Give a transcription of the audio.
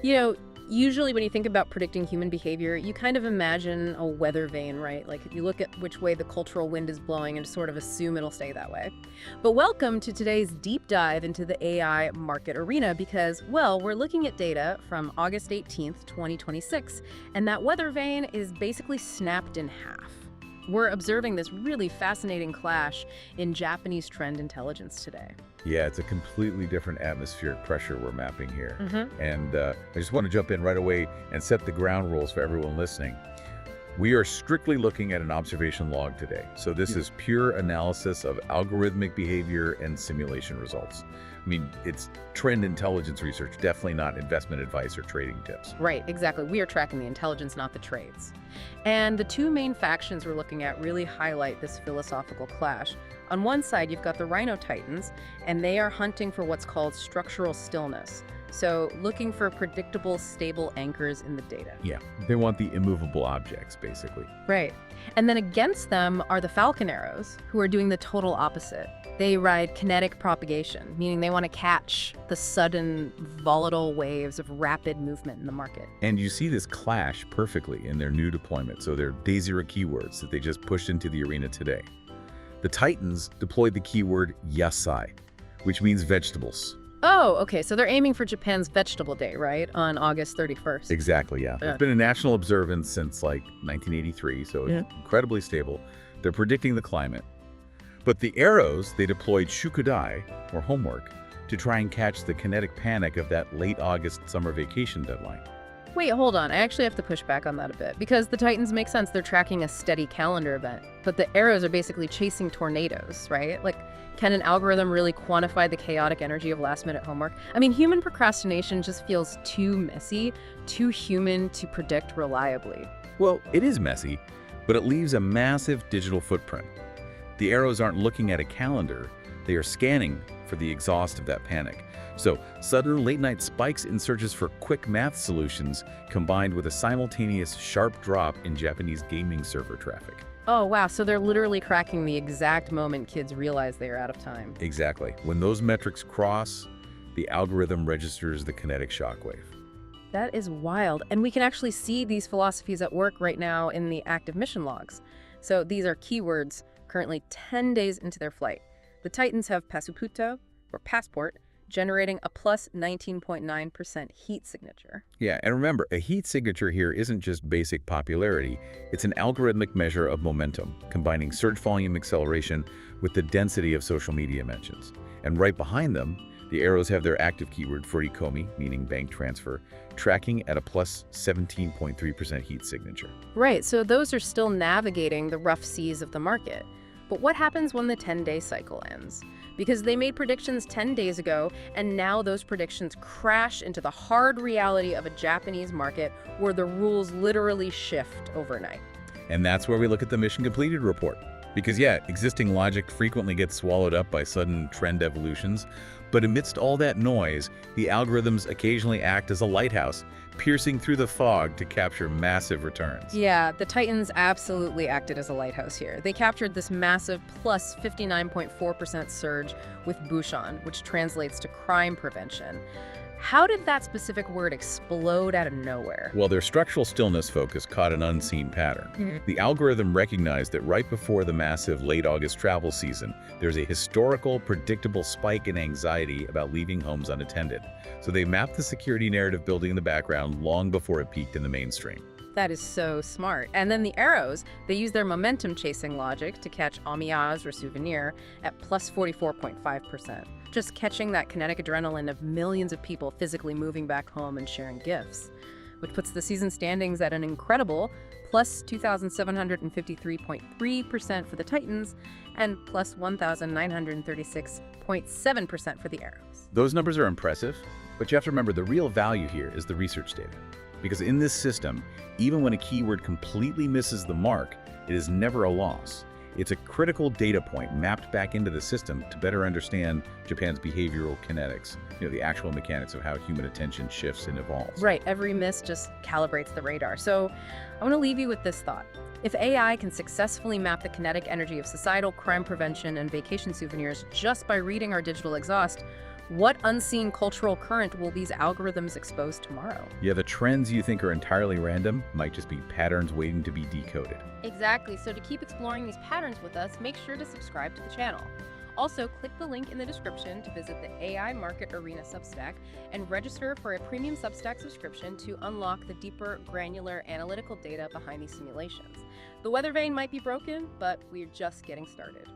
You know, usually when you think about predicting human behavior, you kind of imagine a weather vane, right? Like you look at which way the cultural wind is blowing and sort of assume it'll stay that way. But welcome to today's deep dive into the AI market arena because, well, we're looking at data from August 18th, 2026, and that weather vane is basically snapped in half. We're observing this really fascinating clash in Japanese trend intelligence today. Yeah, it's a completely different atmospheric pressure we're mapping here. Mm-hmm. And I just want to jump in right away and set the ground rules for everyone listening. We are strictly looking at an observation log today. So this is pure analysis of algorithmic behavior and simulation results. I mean, it's trend intelligence research, definitely not investment advice or trading tips. Right, exactly. We are tracking the intelligence, not the trades. And the two main factions we're looking at really highlight this philosophical clash. On one side, you've got the Rhino Titans, and they are hunting for what's called structural stillness. So looking for predictable, stable anchors in the data. Yeah, they want the immovable objects, basically. Right. And then against them are the Falcon arrows, who are doing the total opposite. They ride kinetic propagation, meaning they want to catch the sudden, volatile waves of rapid movement in the market. And you see this clash perfectly in their new deployment. So they're day zero keywords that they just pushed into the arena today. The Titans deployed the keyword yasai, which means vegetables. Oh, okay. So they're aiming for Japan's Vegetable Day, right? On August 31st. Exactly, yeah. It's been a national observance since like 1983, so it's incredibly stable. They're predicting the climate. But the arrows, they deployed shukudai, or homework, to try and catch the kinetic panic of that late August summer vacation deadline. Wait, hold on. I actually have to push back on that a bit because the Titans make sense. They're tracking a steady calendar event, but the arrows are basically chasing tornadoes, right? Like, can an algorithm really quantify the chaotic energy of last-minute homework? I mean, human procrastination just feels too messy, too human to predict reliably. Well, it is messy, but it leaves a massive digital footprint. The arrows aren't looking at a calendar. They are scanning for the exhaust of that panic. So, sudden late-night spikes in searches for quick math solutions combined with a simultaneous sharp drop in Japanese gaming server traffic. Oh, wow. So they're literally cracking the exact moment kids realize they are out of time. Exactly. When those metrics cross, the algorithm registers the kinetic shockwave. That is wild. And we can actually see these philosophies at work right now in the active mission logs. So these are keywords currently 10 days into their flight. The Titans have Pasuputo, or passport, generating a plus 19.9% heat signature. Yeah, and remember, a heat signature here isn't just basic popularity. It's an algorithmic measure of momentum, combining search volume acceleration with the density of social media mentions. And right behind them, the arrows have their active keyword, furikomi, meaning bank transfer, tracking at a plus 17.3% heat signature. Right, so those are still navigating the rough seas of the market. But what happens when the 10-day cycle ends? Because they made predictions 10 days ago, and now those predictions crash into the hard reality of a Japanese market where the rules literally shift overnight. And that's where we look at the mission completed report. Because yeah, existing logic frequently gets swallowed up by sudden trend evolutions, but amidst all that noise, the algorithms occasionally act as a lighthouse, piercing through the fog to capture massive returns. Yeah, the Titans absolutely acted as a lighthouse here. They captured this massive plus 59.4% surge with Bushan, which translates to crime prevention. How did that specific word explode out of nowhere? Well, their structural stillness focus caught an unseen pattern. The algorithm recognized that right before the massive late August travel season, there's a historical, predictable spike in anxiety about leaving homes unattended. So they mapped the security narrative building in the background long before it peaked in the mainstream. That is so smart. And then the arrows, they use their momentum chasing logic to catch amiyaz or souvenir at plus 44.5%. Just catching that kinetic adrenaline of millions of people physically moving back home and sharing gifts, which puts the season standings at an incredible plus 2,753.3% for the Titans and plus 1,936.7% for the arrows. Those numbers are impressive, but you have to remember the real value here is the research data. Because in this system, even when a keyword completely misses the mark, it is never a loss. It's a critical data point mapped back into the system to better understand Japan's behavioral kinetics, the actual mechanics of how human attention shifts and evolves. Right, every miss just calibrates the radar. So I want to leave you with this thought. If AI can successfully map the kinetic energy of societal crime prevention and vacation souvenirs just by reading our digital exhaust, What unseen cultural current will these algorithms expose tomorrow? Yeah, the trends you think are entirely random might just be patterns waiting to be decoded. Exactly, so to keep exploring these patterns with us, make sure to subscribe to the channel. Also, click the link in the description to visit the AI Market Arena Substack and register for a premium Substack subscription to unlock the deeper, granular, analytical data behind these simulations. The weather vane might be broken, but we're just getting started.